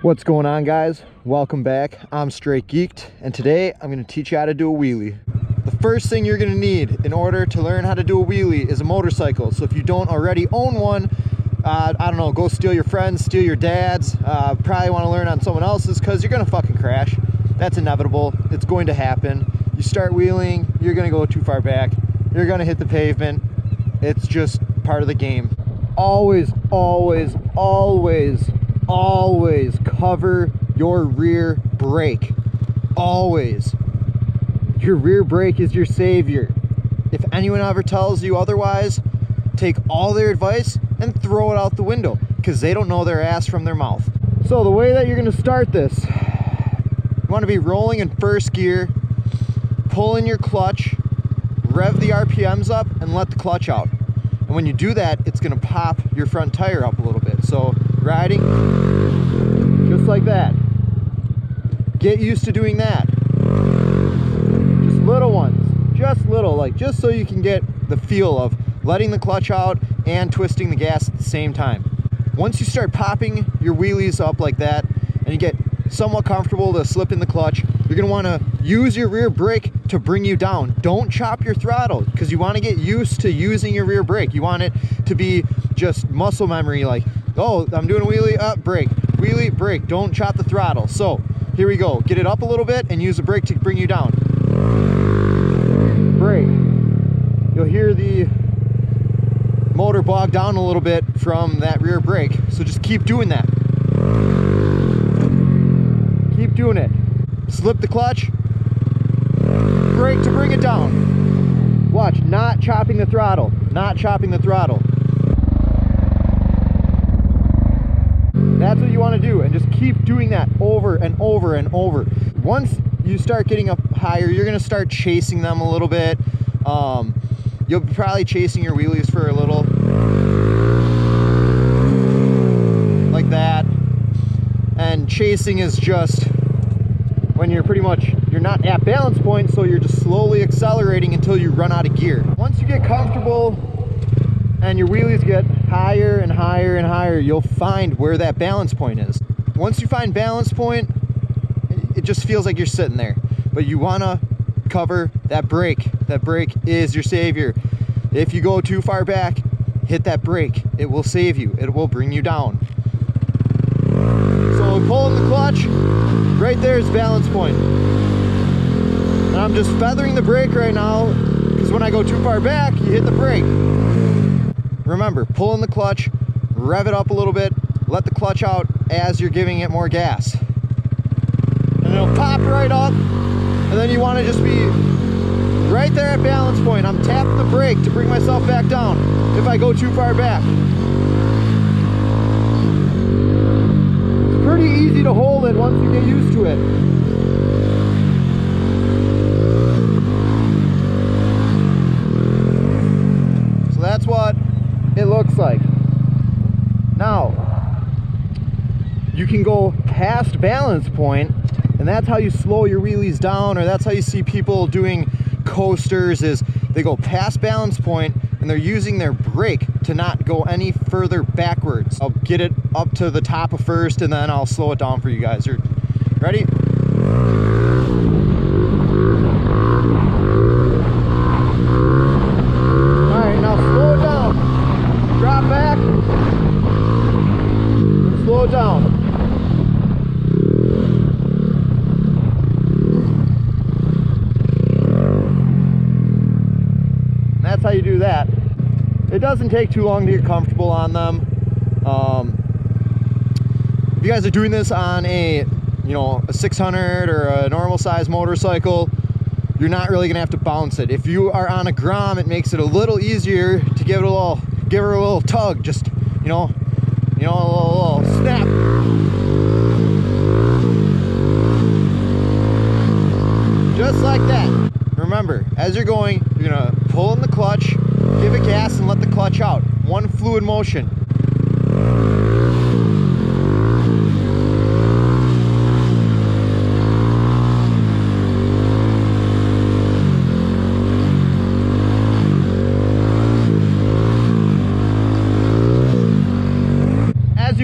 What's going on, guys? Welcome back. I'm Straight Geeked, and today I'm going to teach you how to do a wheelie. The first thing you're going to need in order to learn how to do a wheelie is a motorcycle. So if you don't already own one, I don't know, go steal your friend's, steal your dad's. Probably want to learn on someone else's because you're going to fucking crash. That's inevitable. It's going to happen. You start wheeling, you're going to go too far back. You're going to hit the pavement. It's just part of the game. Always, always, always, always cover your rear brake. Always. Your rear brake is your savior. If anyone ever tells you otherwise, take all their advice and throw it out the window because they don't know their ass from their mouth. So the way that you're going to start this, you want to be rolling in first gear, pull in your clutch, rev the RPMs up, and let the clutch out. And when you do that, it's going to pop your front tire up a little bit. So riding just like that. Get used to doing that. Just little ones, just little, like just so you can get the feel of letting the clutch out and twisting the gas at the same time. Once you start popping your wheelies up like that and you get somewhat comfortable to slip in the clutch, you're going to want to use your rear brake to bring you down. Don't chop your throttle because you want to get used to using your rear brake. You want it to be just muscle memory, like, oh, I'm doing a wheelie, up, brake, wheelie, brake. Don't chop the throttle. So here we go. Get it up a little bit and use the brake to bring you down. Brake. You'll hear the motor bog down a little bit from that rear brake. So just keep doing that. Keep doing it. Slip the clutch. Brake to bring it down. Watch, not chopping the throttle. Not chopping the throttle. That's what you want to do, and just keep doing that over and over and over. Once you start getting up higher, you're going to start chasing them a little bit. You'll be probably chasing your wheelies for a little. Like that. And chasing is just when you're pretty much, you're not at balance point, so you're just slowly accelerating until you run out of gear. Once you get comfortable and your wheelies get higher and higher and higher, you'll find where that balance point is. Once you find balance point, it just feels like you're sitting there. But you want to cover that brake. That brake is your savior. If you go too far back, hit that brake. It will save you. It will bring you down. So pulling the clutch, right there is balance point. And I'm just feathering the brake right now because when I go too far back, you hit the brake. Remember, pull in the clutch, rev it up a little bit, let the clutch out as you're giving it more gas. And it'll pop right up, and then you want to just be right there at balance point. I'm tapping the brake to bring myself back down if I go too far back. It's pretty easy to hold it once you get used to it. So that's what it looks like. Now, you can go past balance point, and that's how you slow your wheelies down, or that's how you see people doing coasters, is they go past balance point and they're using their brake to not go any further backwards. I'll get it up to the top of first and then I'll slow it down for you guys. Are ready? Alright, now slow it down. Drop back, slow it down. That's how you do that. It doesn't take too long to get comfortable on them. If you guys are doing this on a 600 or a normal size motorcycle, you're not really gonna have to bounce it. If you are on a Grom, it makes it a little easier to give her a little tug, just a little snap. Just like that. Remember, as you're going, you're gonna pull in the clutch, give it gas, and let the clutch out. One fluid motion.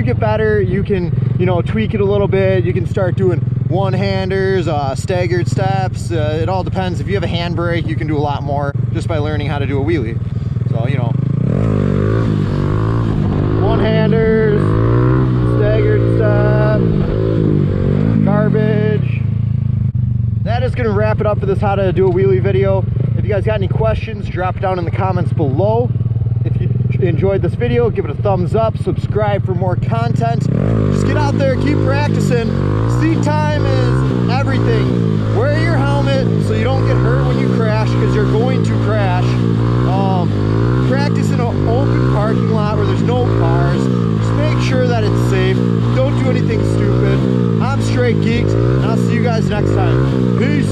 get better, you can you know, tweak it a little bit. You can start doing one-handers, staggered steps. It all depends. If you have a handbrake, you can do a lot more just by learning how to do a wheelie. So, you know, one-handers, staggered step, garbage. That is going to wrap it up for this how to do a wheelie video. If you guys got any questions, drop it down in the comments below. If you enjoyed this video, give it a thumbs up, subscribe for more content. Just get out there, keep practicing. Seat time is everything. Wear your helmet so you don't get hurt when you crash, because you're going to crash. Practice in an open parking lot where there's no cars. Just make sure that it's safe. Don't do anything stupid. I'm Straight Geeked, and I'll see you guys next time. Peace.